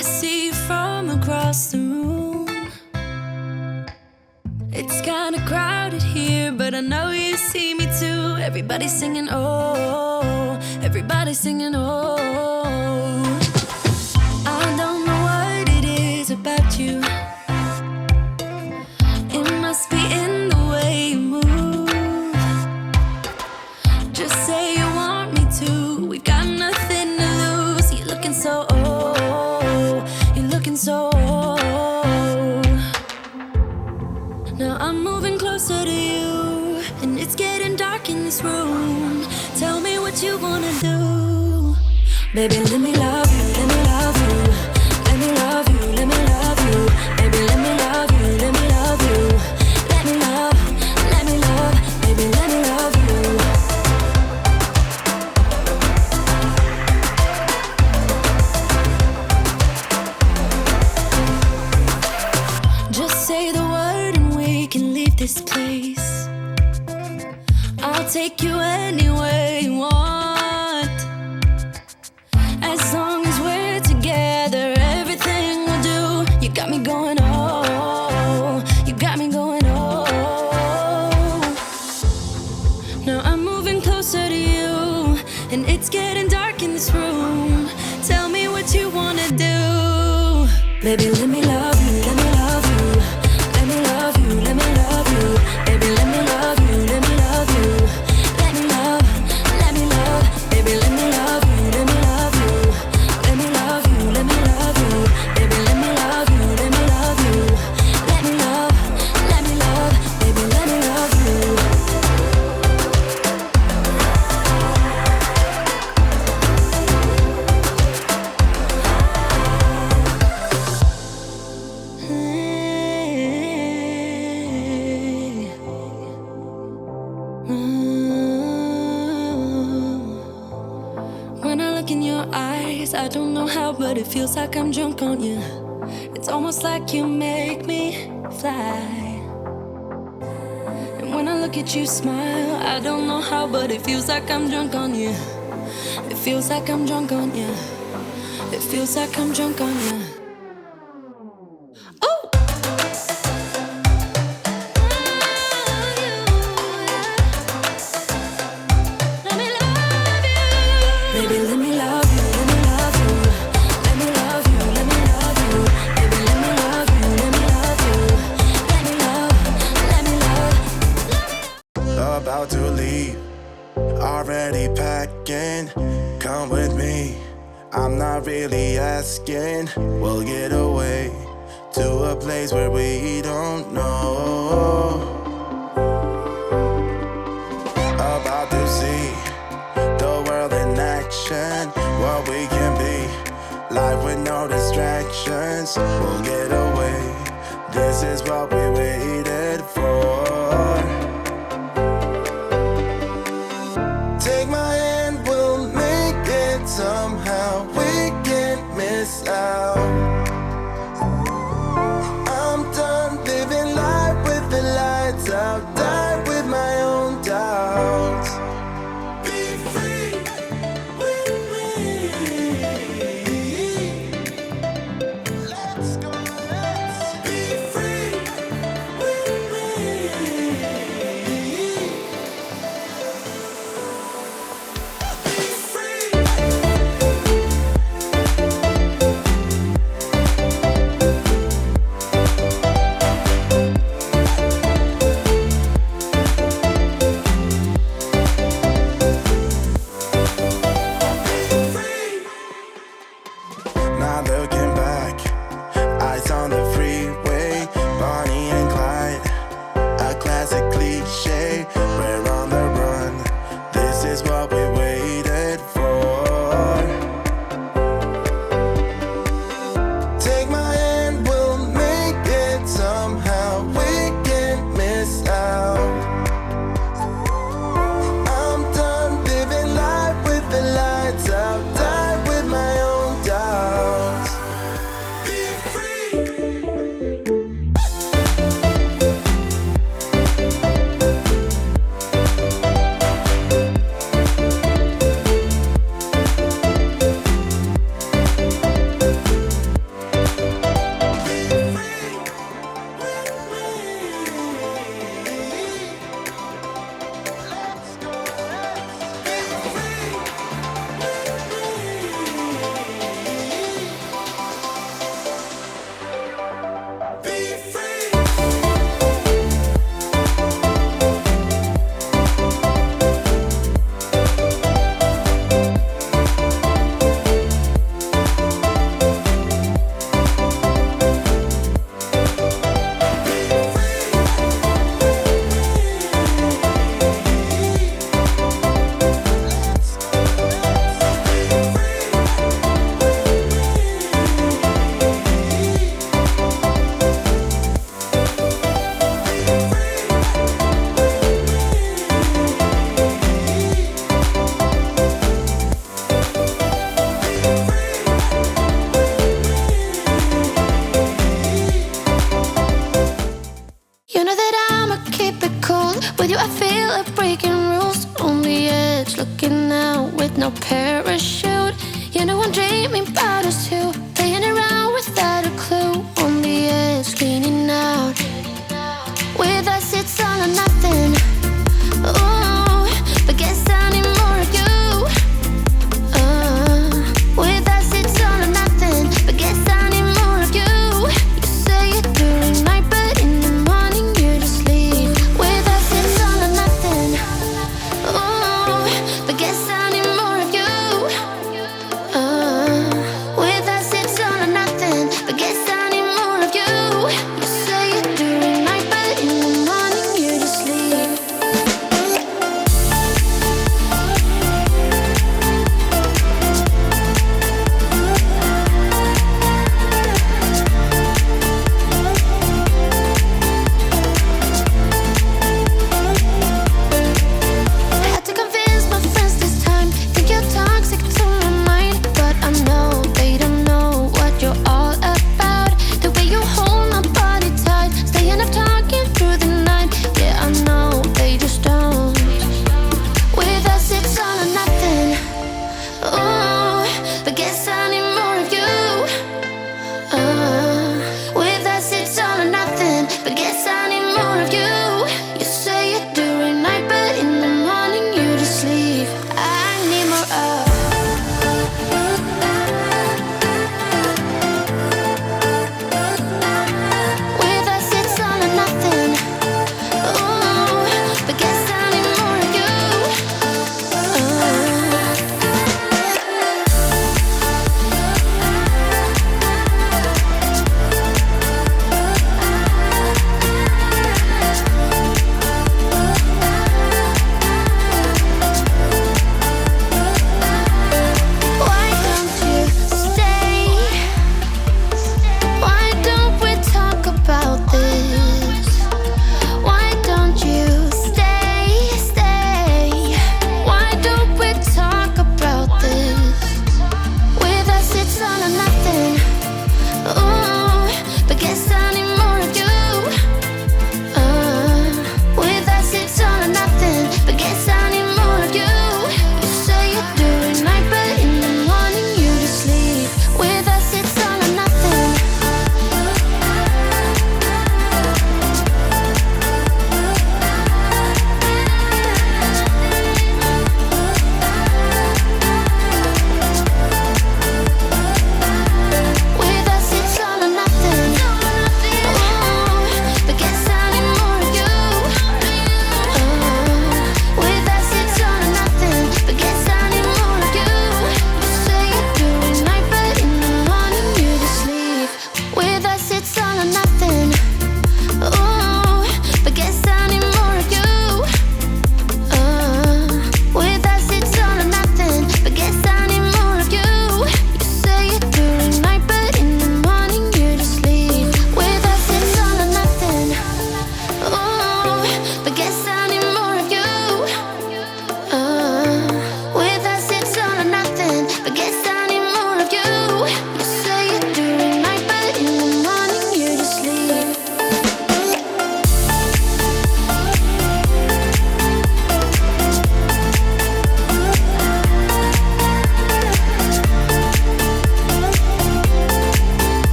I see you from across the room. It's kinda crowded here, but I know you see me too. Everybody's singing, oh, everybody's singing, oh. I don't know what it is about you. It must be in the way you move. Just say you want me to. We got nothing to lose. You're looking so old. You're looking so old. Now I'm moving closer to you, and it's getting dark in this room. Tell me what you wanna do. Baby, let me love you, let me love you. Let me love you, let me love you. Baby, let me love you, let me love you. Let me love, baby, let me love you. Just say the word and we can leave this place. I'll take you anywhere you want. As long as we're together, everything we'll do. You got me going, oh. You got me going, oh. Now I'm moving closer to you, and it's getting dark in this room. Tell me what you wanna do. Baby, let me love you, let me love you. Let me love you, let me love you. Baby, let me love you, let me love you. Let me love, baby, let me love you, let me love you. Let me love you, let me love you. Baby, let me love you, let me love you. Let me love, baby, let me love you. When I look in your eyes, I don't know how, but it feels like I'm drunk on you. It's almost like you make me fly. And when I look at you smile, I don't know how, but it feels like I'm drunk on you. It feels like I'm drunk on you. It feels like I'm drunk on you. Oh! Let me love you. Baby, let me love you, let me love you. Let me love you, let me love you. Baby, let me love you, let me love you. Let me love, let me love. About to leave, already packing. Come with me, I'm not really asking. We'll get away to a place where we don't know. About to see the world in action, what we can be. Life with no distractions, we'll get away. This is what we waited for. Take my hand, we'll make it somehow. We can't miss out. I'm done living life with the lights out. Die with my own doubts. Be free with me. Let's go, let's be free with me. Be free. no parachute. You know I'm dreaming about us two, playing around without a clue. On the edge, cleaning out. With us it's all or nothing. Ooh, but guess I need more of you. With us it's all or nothing, but guess I need more of you. You say it during night, but in the morning you just leave. With us it's all or nothing. Ooh, but guess I need more of you.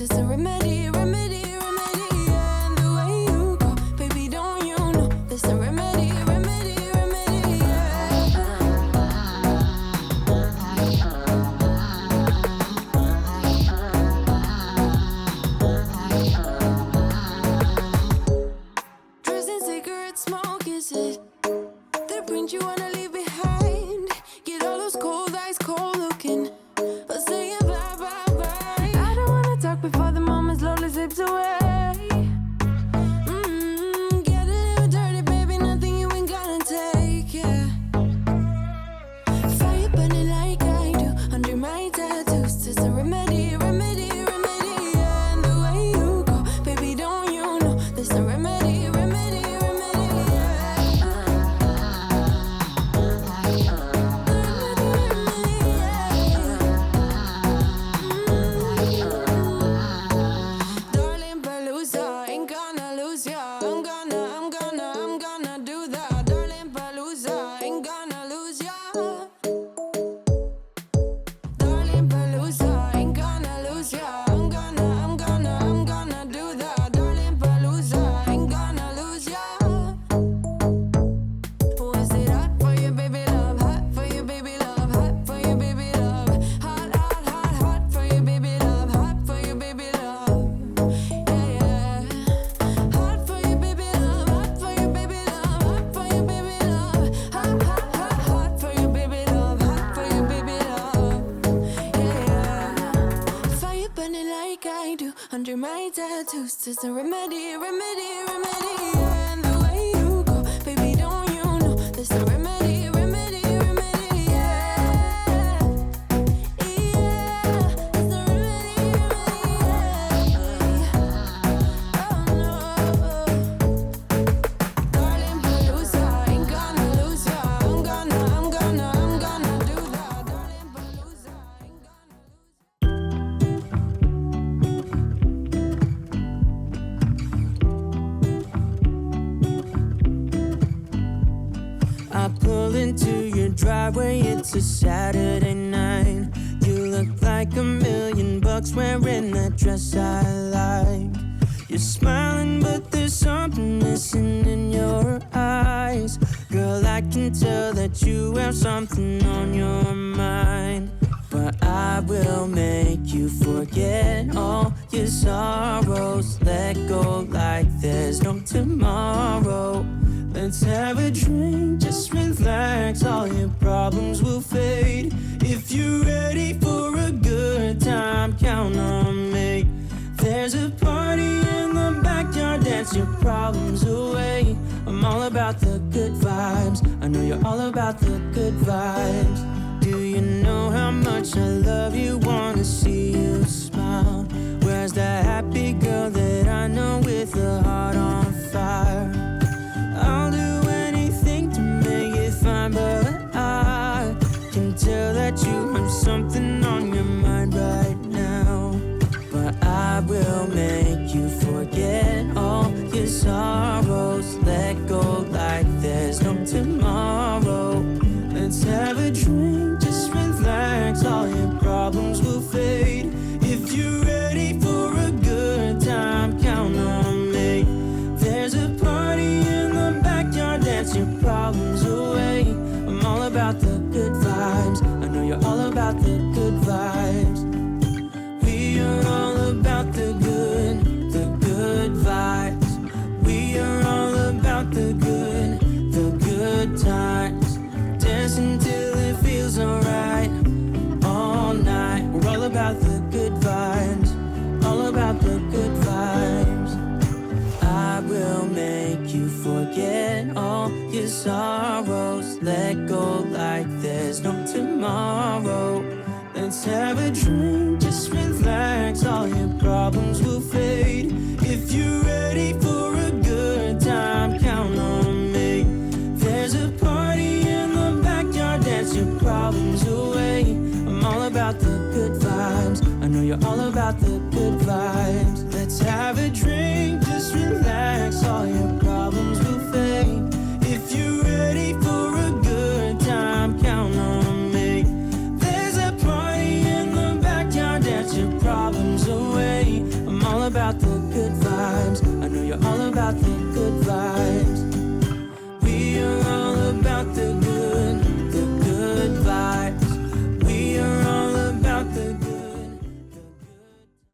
There's a remedy, remedy, remedy. Yeah, and the way you go, baby, don't you know? There's a remedy, remedy, remedy. Yeah. Drugs and cigarette smoke, is it? The print you wanna leave behind. Get all those cold eyes cold looking. Or saying bye, bye, bye. I don't wanna talk before the moment slowly slips away. Get a little dirty, baby, nothing you ain't gonna take, yeah. Fire burning like I do under my tattoos. There's a remedy, remedy, remedy. Yeah, and the way you go, baby, don't you know? There's a remedy, remedy, remedy. Darling Palooza, ain't gonna lose ya. I'm gonna do that. Darling Palooza, ain't gonna lose ya. Darling Palooza, ain't gonna lose ya. I'm gonna do that. Darling Palooza, ain't gonna lose ya. Was it hot for you, baby love? Hot for you, baby love. Hot for you, baby love. Hot, hot, hot, hot for you, baby love. Hot for you, baby love. Yeah, yeah. Hot for you, baby love. Hot for you, baby love. Hot for you, baby love. Hot, hot, hot, hot for you, baby love. Hot for you, baby love. Yeah, yeah. Fire burning like I do under my tattoos. There's a remedy, remedy, remedy. Yeah, and the way you go, baby, don't you know? There's a remedy, remedy, remedy. Yeah, yeah. There's a remedy, remedy. Yeah. Oh no. Darling Palooza, ain't gonna lose ya. I'm gonna do that. Darling Palooza, ain't gonna lose ya. I pull into your driveway, it's a Saturday night. You look like $1,000,000 wearing that dress I like. You're smiling, but there's something missing in your eyes. Girl, I can tell that you have something on your mind. But I will make you forget all your sorrows. Let go like there's no tomorrow. Let's have a drink, just relax, all your problems will fade. If you're ready for a good time, count on me. There's a party in the backyard, dance your problems away. I'm all about the good vibes, I know you're all about the good vibes. Do you know how much I love you, wanna see you smile? Where's that happy girl that I know with a heart on fire? I'll do anything to make it fine, but I can tell that you have something on your mind right now. But I will make you forget all your sorrows. Let go like there's no tomorrow. Let's have a drink, just relax, all your problems will fade. If you're ready for a good time, count on me. There's a party in the backyard, dance your problems away. I'm all about the good vibes, I know you're all about the good vibes. We are all about the good vibes. We are all about the good times. Dancing till it feels alright, all night. We're all about the good vibes, all about the good vibes. I will make you forget all your sorrows. Let go like there's no tomorrow. Let's have a drink, just relax, all your problems will fade. If you're ready for a good time, count on me. There's a party in the backyard, dance your problems away. I'm all about the good vibes, I know you're all about the good vibes. Let's have a drink, just relax, all your problems will fade. If you're ready for a good time, count on me. There's a party in the backyard, dance your problems away. about the good vibes.